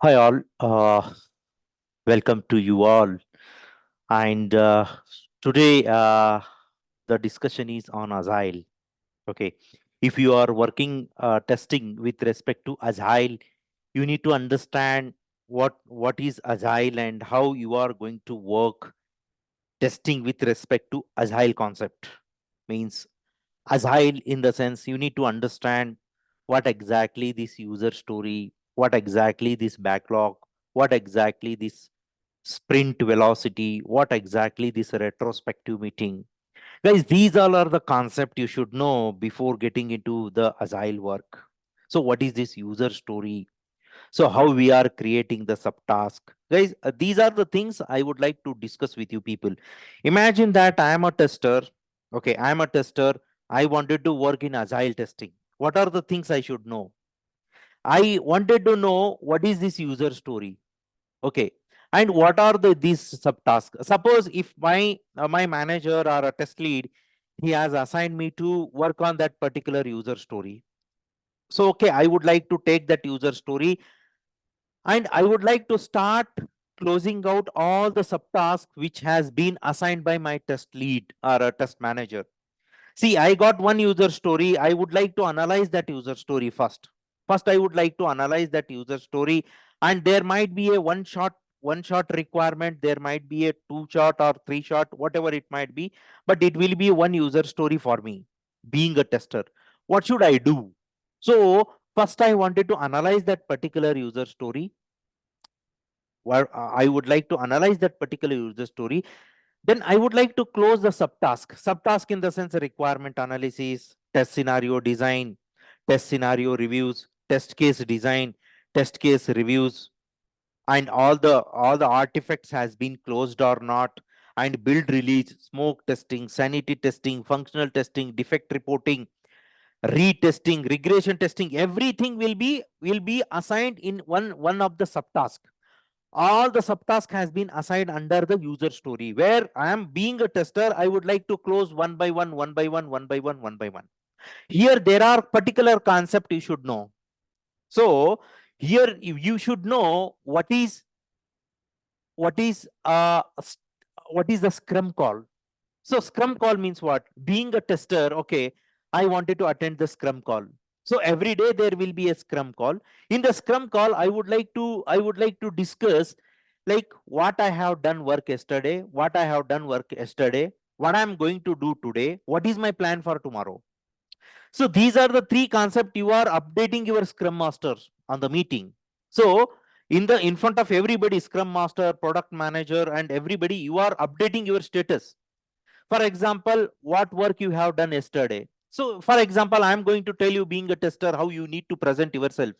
Hi all, welcome to you all. And today the discussion is on Agile. Okay, if you are working testing with respect to Agile, you need to understand what is Agile and how you are going to work testing with respect to Agile concept. Means Agile in the sense you need to understand what exactly this user story, what exactly this backlog, what exactly this sprint velocity, what exactly this retrospective meeting. Guys, these all are the concept you should know before getting into the Agile work. So what is this user story? So how we are creating the subtask? Guys, these are the things I would like to discuss with you people. Imagine that I am a tester. Okay, I am a tester. I wanted to work in Agile testing. What are the things I should know? I wanted to know what is this user story. Okay. And what are these subtasks? Suppose if my manager or a test lead, he has assigned me to work on that particular user story. So okay, I would like to take that user story and I would like to start closing out all the subtasks which has been assigned by my test lead or a test manager. See, I got one user story. I would like to analyze that user story first. First, I would like to analyze that user story, and there might be a one shot requirement. There might be a two shot or three shot, whatever it might be, but it will be one user story for me. Being a tester, what should I do? So first, I wanted to analyze that particular user story. Where I would like to analyze that particular user story, then I would like to close the subtask. Subtask in the sense requirement analysis, test scenario design, test scenario reviews, test case design, test case reviews, and all the artifacts has been closed or not, and build release, smoke testing, sanity testing, functional testing, defect reporting, retesting, regression testing. Everything will be assigned in one of the subtask. All the subtask has been assigned under the user story. Where I am being a tester, I would like to close one by one, one by one, one by one, one by one. Here there are particular concept you should know. So here you should know what is what is the scrum call. So scrum call means what? Being a tester, okay, I wanted to attend the scrum call. So every day there will be a scrum call. In the scrum call, I would like to discuss like what I have done work yesterday, what I have done work yesterday, what I'm going to do today, what is my plan for tomorrow. So these are the three concepts you are updating your scrum masters on the meeting. So in front of everybody, scrum master, product manager, and everybody, you are updating your status. For example, what work you have done yesterday. So for example, I am going to tell you, being a tester, how you need to present yourself.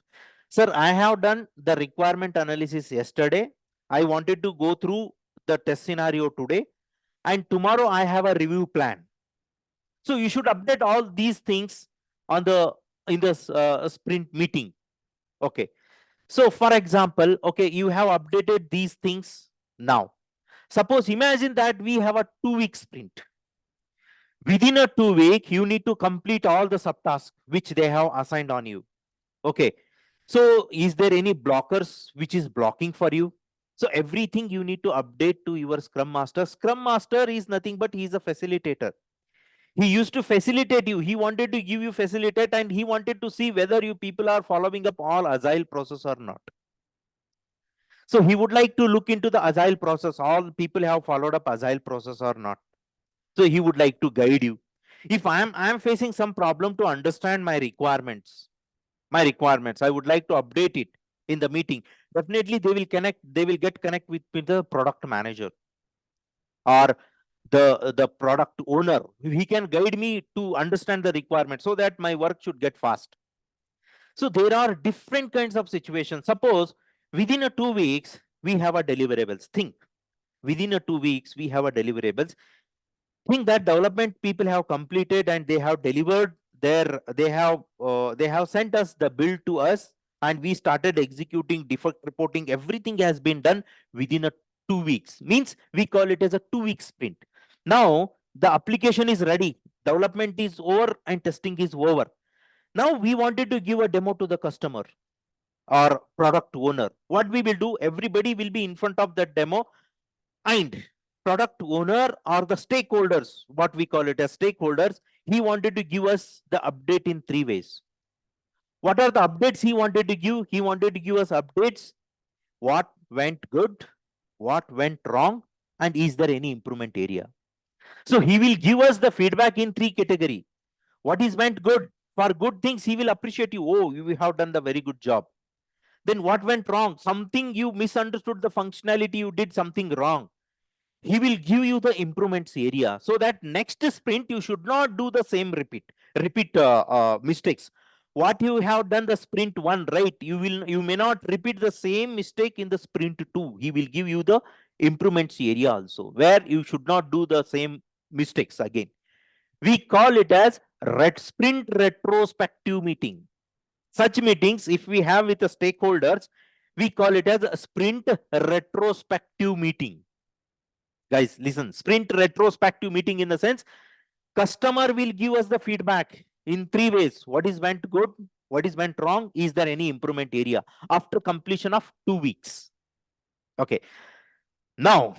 Sir, I have done the requirement analysis yesterday. I wanted to go through the test scenario today, and tomorrow I have a review plan. So you should update all these things on the in this sprint meeting. Okay. So for example, okay, you have updated these things now. Suppose imagine that we have a 2 week sprint. Within a 2 week, you need to complete all the subtasks which they have assigned on you. Okay. So is there any blockers which is blocking for you? So everything you need to update to your scrum master. Scrum master is nothing but he is a facilitator. He used to facilitate you. He wanted to give you facilitate, and he wanted to see whether you people are following up all agile process or not. So he would like to look into the agile process. All people have followed up agile process or not. So he would like to guide you. If I am facing some problem to understand my requirements, I would like to update it in the meeting. Definitely they will get connect with the product manager or the product owner. He can guide me to understand the requirement so that my work should get fast. So there are different kinds of situations. Suppose within a 2 weeks we have a deliverables. Think within a 2 weeks we have a deliverables. Think that development people have completed and they have delivered their they have sent us the build to us, and we started executing defect reporting. Everything has been done within a 2 weeks. Means we call it as a 2 week sprint. Now the application is ready, development is over, and testing is over. Now we wanted to give a demo to the customer. or product owner. What we will do, everybody will be in front of the demo, and product owner or the stakeholders, what we call it as stakeholders, he wanted to give us the update in 3 ways. What are the updates he wanted to give? He wanted to give us updates. What went good? What went wrong? And is there any improvement area? So he will give us the feedback in 3 category. What is went good? For good things, he will appreciate you. Oh, you have done the very good job. Then what went wrong? Something you misunderstood the functionality, you did something wrong. He will give you the improvements area, so that next sprint you should not do the same repeat mistakes. What you have done the sprint 1, right? You may not repeat the same mistake in the sprint 2. He will give you the improvements area also, where you should not do the same mistakes again. We call it as sprint retrospective meeting. Such meetings, if we have with the stakeholders, we call it as a sprint retrospective meeting. Guys, listen, sprint retrospective meeting in the sense, customer will give us the feedback in 3 ways. What is went good? What is went wrong? Is there any improvement area after completion of 2 weeks? Okay. Now,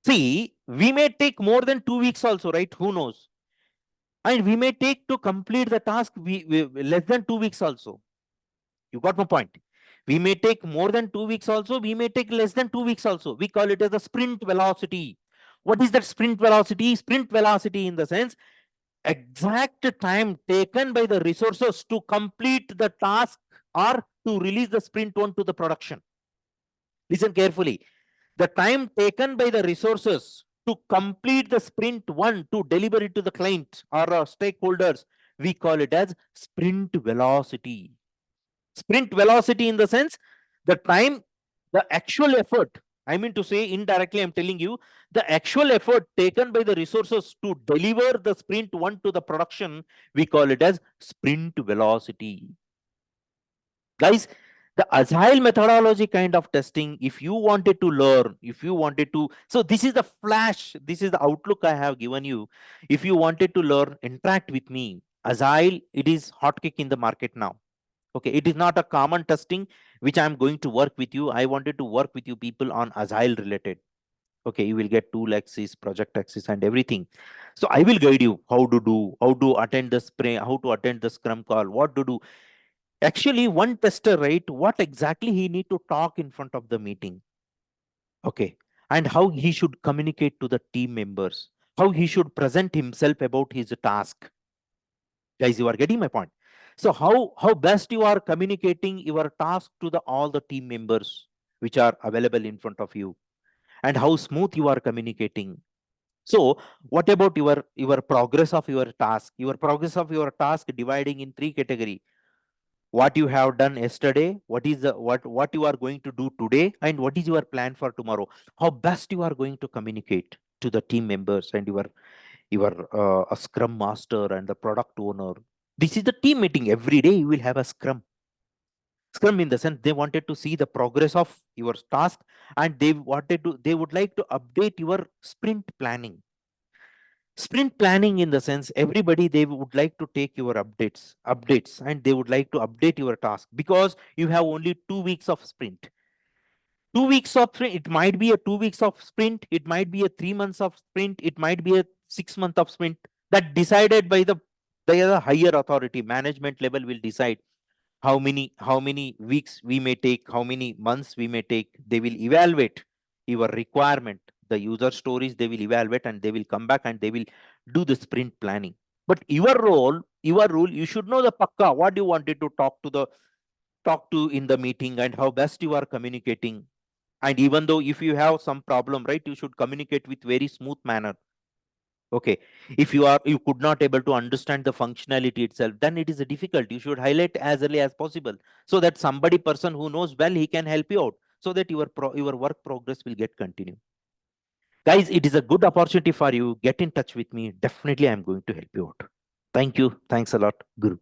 see, we may take more than 2 weeks also, right? Who knows? And we may take to complete the task less than 2 weeks also. You got my point? We may take more than 2 weeks also. We may take less than 2 weeks also. We call it as the sprint velocity. What is that sprint velocity? Sprint velocity in the sense, exact time taken by the resources to complete the task or to release the sprint 1 to the production. Listen carefully. The time taken by the resources to complete the sprint 1 to deliver it to the client or stakeholders, we call it as sprint velocity. Sprint velocity in the sense, the time, the actual effort, I mean to say indirectly, I'm telling you, the actual effort taken by the resources to deliver the sprint 1 to the production, we call it as sprint velocity. Guys, the agile methodology kind of testing, if you wanted to learn, if you wanted to, so this is the flash, this is the outlook I have given you. If you wanted to learn, interact with me. Agile, it is hotcake in the market now. Okay, it is not a common testing which I'm going to work with you. I wanted to work with you people on agile related. Okay, you will get tool access, project access, and everything. So I will guide you how to do, how to attend the sprint, how to attend the scrum call, what to do. Actually, one tester, right? What exactly he need to talk in front of the meeting. Okay, and how he should communicate to the team members, how he should present himself about his task. Guys, you are getting my point. So how best you are communicating your task to the all the team members which are available in front of you, and how smooth you are communicating. So what about your progress of your task? Your progress of your task dividing in 3 category. What you have done yesterday, what is the what you are going to do today, and what is your plan for tomorrow. How best you are going to communicate to the team members and your a scrum master and the product owner. This is the team meeting. Every day you will have a scrum in the sense, they wanted to see the progress of your task, and they would like to update your sprint planning in the sense, everybody, they would like to take your updates, and they would like to update your task, because you have only 2 weeks of sprint. 2 weeks of sprint, it might be a 2 weeks of sprint, it might be a 3 months of sprint, it might be a 6 month of sprint. That decided by the higher authority, management level will decide how many weeks we may take, how many months we may take. They will evaluate your requirement, the user stories, they will evaluate, and they will come back and they will do the sprint planning. But your rule, you should know the pakka what you wanted to talk to in the meeting, and how best you are communicating. And even though if you have some problem, right, you should communicate with very smooth manner. Okay, if you could not able to understand the functionality itself, then it is difficult. You should highlight as early as possible, so that somebody person who knows well, he can help you out, so that your work progress will get continue. Guys, it is a good opportunity for you. Get in touch with me. Definitely I'm going to help you out. Thank you. Thanks a lot, Guru.